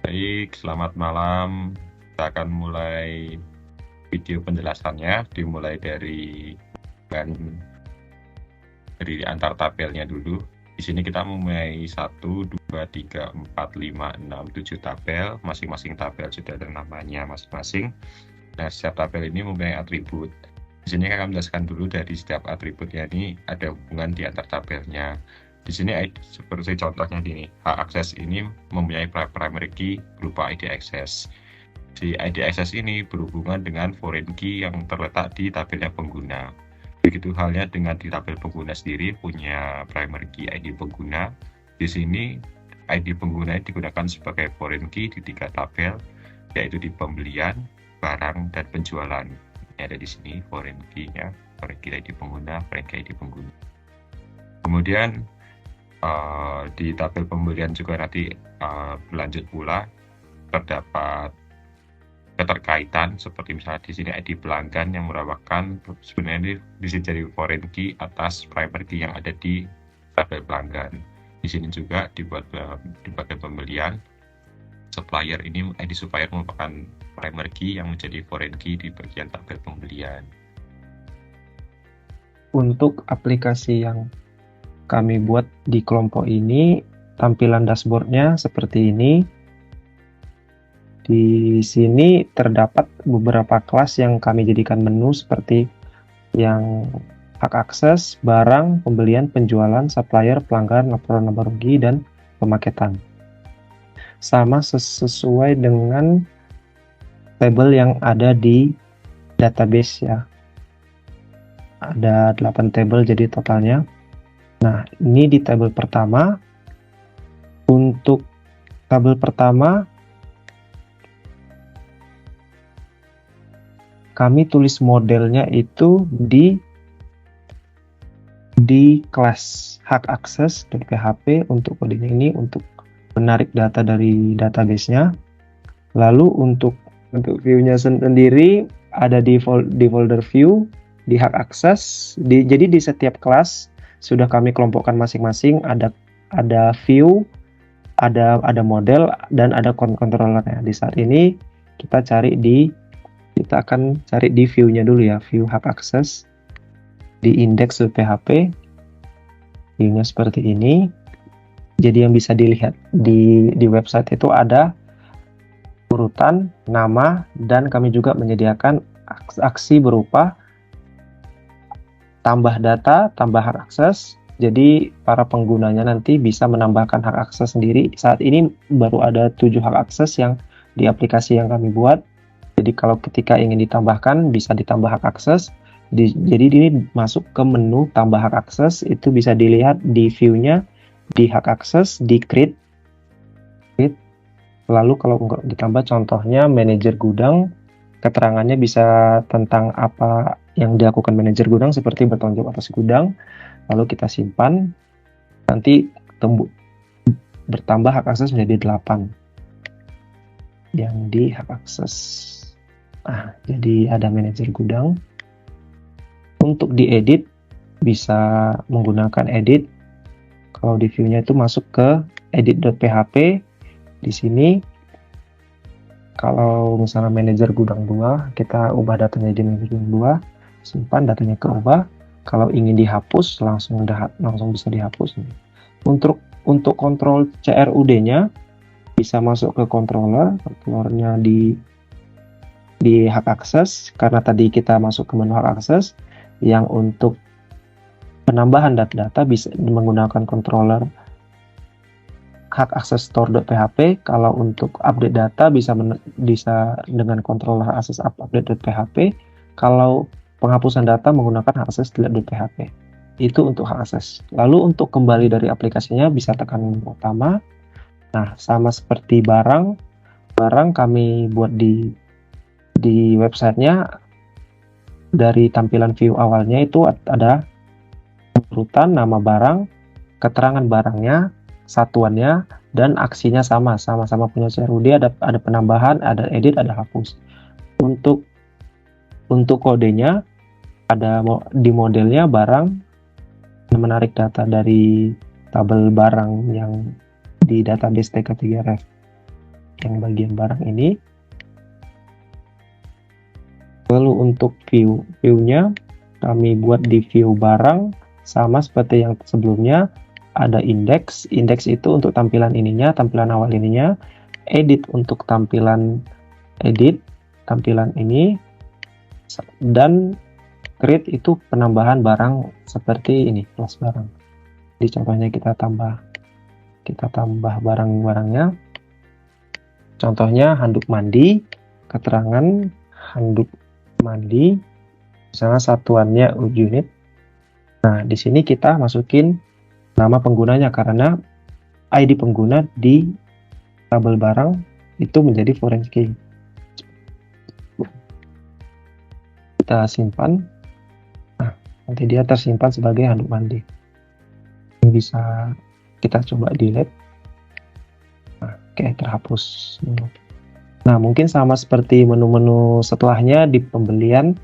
Baik, selamat malam. Kita akan mulai video penjelasannya, dimulai dari antar tabelnya dulu. Di sini kita mempunyai 1, 2, 3, 4, 5, 6, 7 tabel. Masing-masing tabel sudah ada namanya masing-masing. Nah, setiap tabel ini mempunyai atribut. Di sini akan menjelaskan dulu dari setiap atributnya ini ada hubungan di antar tabelnya. Di sini seperti contohnya ini, hak akses ini mempunyai primary key berupa ID access. Si ID access ini berhubungan dengan foreign key yang terletak di tabelnya pengguna. Begitu halnya dengan di tabel pengguna sendiri punya primary key ID pengguna. Di sini ID pengguna digunakan sebagai foreign key di 3 tabel, yaitu di pembelian, barang, dan penjualan. Ini ada di sini foreign key-nya, foreign key ID pengguna, foreign key ID pengguna. Kemudian di tabel pembelian juga nanti berlanjut pula terdapat keterkaitan seperti misalnya di sini ID pelanggan yang merupakan sebenarnya bisa jadi foreign key atas primary key yang ada di tabel pelanggan. Di sini juga dibuat di bagian pembelian supplier ini ID supplier merupakan primary key yang menjadi foreign key di bagian tabel pembelian. Untuk aplikasi yang kami buat di kelompok ini, tampilan dashboardnya seperti ini. Di sini terdapat beberapa kelas yang kami jadikan menu seperti yang hak akses, barang, pembelian, penjualan, supplier, pelanggan, laporan laba rugi, dan pemaketan. Sama sesuai dengan tabel yang ada di database ya. Ada 8 tabel jadi totalnya. Nah, ini di tabel pertama. Untuk tabel pertama, kami tulis modelnya itu di kelas hak akses .php untuk kodenya ini untuk menarik data dari database-nya. Lalu untuk view-nya sendiri ada di folder view di hak akses. Jadi di setiap kelas sudah kami kelompokkan masing-masing, ada view, ada model, dan ada controllernya. Di saat ini kita akan cari di view-nya dulu ya, view hak akses di index.php. View-nya seperti ini. Jadi yang bisa dilihat di website itu ada urutan, nama, dan kami juga menyediakan aksi berupa tambah data, tambah hak akses. Jadi para penggunanya nanti bisa menambahkan hak akses sendiri. Saat ini baru ada 7 hak akses yang di aplikasi yang kami buat. Jadi kalau ketika ingin ditambahkan bisa ditambah hak akses. Jadi ini masuk ke menu tambah hak akses, itu bisa dilihat di view-nya di hak akses di create. Lalu kalau enggak ditambah contohnya manajer gudang, keterangannya bisa tentang apa yang dilakukan manajer gudang seperti bertanggung jawab atas gudang. Lalu kita simpan, nanti bertambah hak akses menjadi 8 yang di hak akses. Nah, jadi ada manajer gudang. Untuk diedit bisa menggunakan edit. Kalau di view-nya itu masuk ke edit.php. Di sini kalau misalnya manajer gudang 2, kita ubah datanya jadi manajer gudang 2, simpan datanya ke ubah. Kalau ingin dihapus langsung bisa dihapus. Untuk kontrol CRUD-nya bisa masuk ke controllernya di hak akses, karena tadi kita masuk ke menu hak akses. Yang untuk penambahan data bisa menggunakan controller hak akses store.php. Kalau untuk update data bisa dengan controller akses update.php. Kalau penghapusan data menggunakan hak akses delete.php. Itu untuk hak akses. Lalu untuk kembali dari aplikasinya bisa tekan menu utama. Nah, sama seperti barang kami buat di websitenya. Dari tampilan view awalnya itu ada urutan, nama barang, keterangan barangnya, satuannya, dan aksinya sama-sama punya CRUD. Ada penambahan, ada edit, ada hapus. Untuk kodenya ada di modelnya barang, menarik data dari tabel barang yang di database TK3RF. yang bagian barang ini. Lalu untuk view-nya kami buat di view barang sama seperti yang sebelumnya, ada index itu untuk tampilan ininya, tampilan awal ininya, edit untuk tampilan ini, dan create itu penambahan barang seperti ini, kelas barang. Di contohnya kita tambah barang-barangnya. Contohnya handuk mandi, keterangan handuk mandi, misalnya satuannya unit. Nah, di sini kita masukin nama penggunanya karena ID pengguna di tabel barang itu menjadi foreign key. Kita simpan. Nah, nanti dia tersimpan sebagai handuk mandi. Ini bisa kita coba delete. Nah, oke, terhapus. Nah, mungkin sama seperti menu-menu setelahnya di pembelian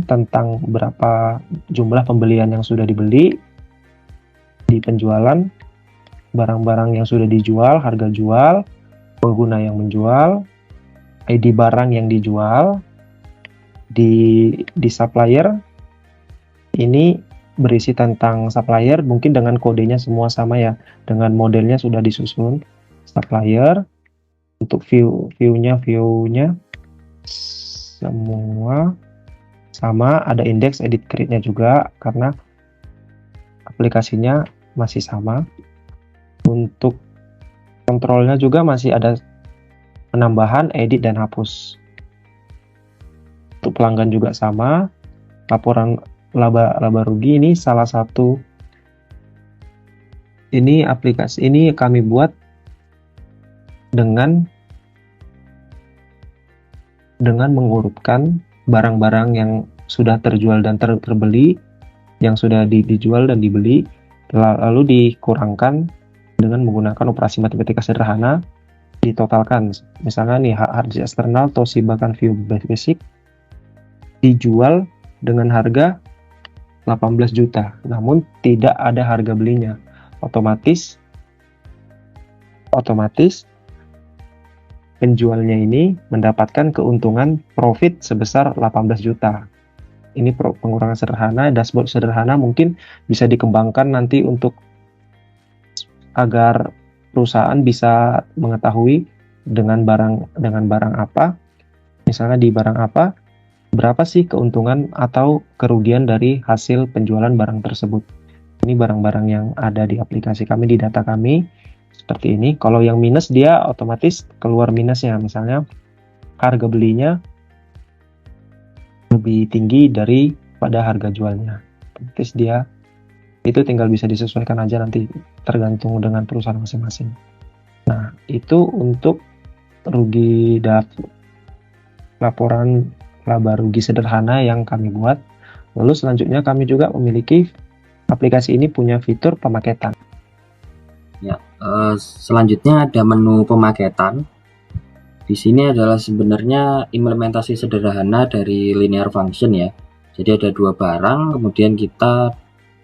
tentang berapa jumlah pembelian yang sudah dibeli, di penjualan barang-barang yang sudah dijual, harga jual, pengguna yang menjual, ID barang yang dijual, di supplier ini berisi tentang supplier, mungkin dengan kodenya semua sama ya, dengan modelnya sudah disusun. Supplier untuk view-nya semua sama, ada index edit create-nya juga karena aplikasinya masih sama. Untuk kontrolnya juga masih ada penambahan, edit, dan hapus. Untuk pelanggan juga sama, laporan laba rugi ini salah satu, ini aplikasi ini kami buat dengan mengurutkan barang-barang yang sudah terjual dan terbeli, yang sudah dijual dan dibeli, lalu dikurangkan dengan menggunakan operasi matematika sederhana, ditotalkan. Misalnya nih, hard disk eksternal Toshiba View Basic dijual dengan harga 18 juta, namun tidak ada harga belinya. Otomatis penjualnya ini mendapatkan keuntungan profit sebesar 18 juta. Ini pengurangan sederhana, dashboard sederhana, mungkin bisa dikembangkan nanti untuk agar perusahaan bisa mengetahui dengan barang apa, misalnya di barang apa, berapa sih keuntungan atau kerugian dari hasil penjualan barang tersebut. Ini barang-barang yang ada di aplikasi kami, di data kami, seperti ini. Kalau yang minus, dia otomatis keluar minusnya, misalnya harga belinya lebih tinggi daripada harga jualnya. Otomatis dia itu tinggal bisa disesuaikan aja nanti, tergantung dengan perusahaan masing-masing. Nah, itu untuk laporan laba rugi sederhana yang kami buat. Lalu selanjutnya kami juga memiliki aplikasi ini punya fitur pemaketan. Ya, selanjutnya ada menu pemaketan. Di sini adalah sebenarnya implementasi sederhana dari linear function ya. Jadi ada dua barang, kemudian kita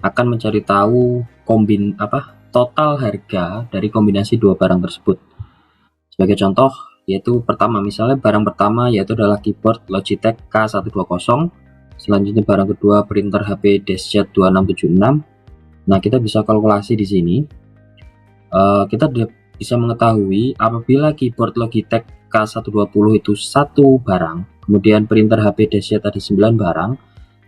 akan mencari tahu total harga dari kombinasi dua barang tersebut. Sebagai contoh, yaitu pertama, misalnya barang pertama yaitu adalah keyboard Logitech K120, selanjutnya barang kedua printer HP DeskJet 2676. Nah, kita bisa kalkulasi di sini. Kita bisa mengetahui apabila keyboard Logitech K120 itu satu barang, kemudian printer HP DeskJet ada 9 barang,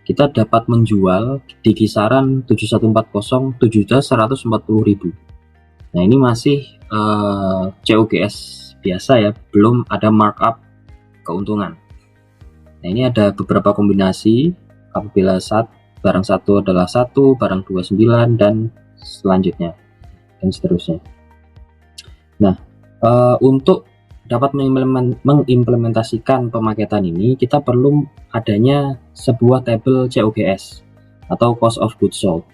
kita dapat menjual di kisaran 7140 7.140.000. Nah, ini masih COGS biasa ya, belum ada markup keuntungan. Nah, ini ada beberapa kombinasi apabila barang satu adalah 1, barang 2 9, dan selanjutnya dan seterusnya. Nah, untuk dapat mengimplementasikan pemaketan ini, kita perlu adanya sebuah tabel COGS atau Cost of Goods Sold.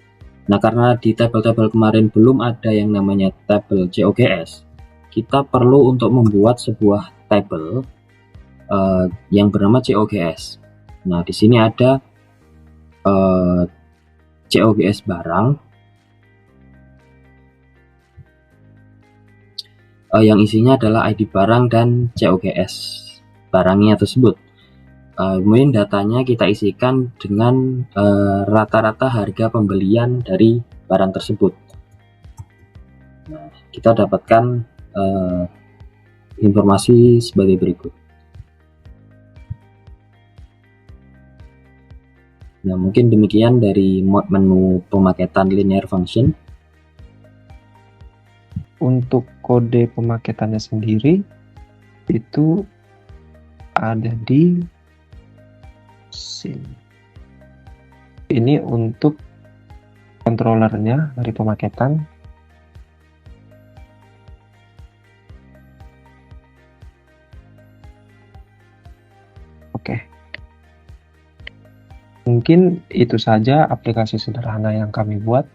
Nah, karena di tabel-tabel kemarin belum ada yang namanya tabel COGS, kita perlu untuk membuat sebuah tabel yang bernama COGS. Nah, di sini ada COGS barang. yang isinya adalah ID barang dan COGS barangnya tersebut. Kemudian datanya kita isikan dengan rata-rata harga pembelian dari barang tersebut. Nah, kita dapatkan informasi sebagai berikut. Nah, mungkin demikian dari menu pemaketan linear function. Untuk kode pemaketannya sendiri itu ada di sini. Ini untuk controllernya dari pemaketan. Oke. Mungkin itu saja aplikasi sederhana yang kami buat.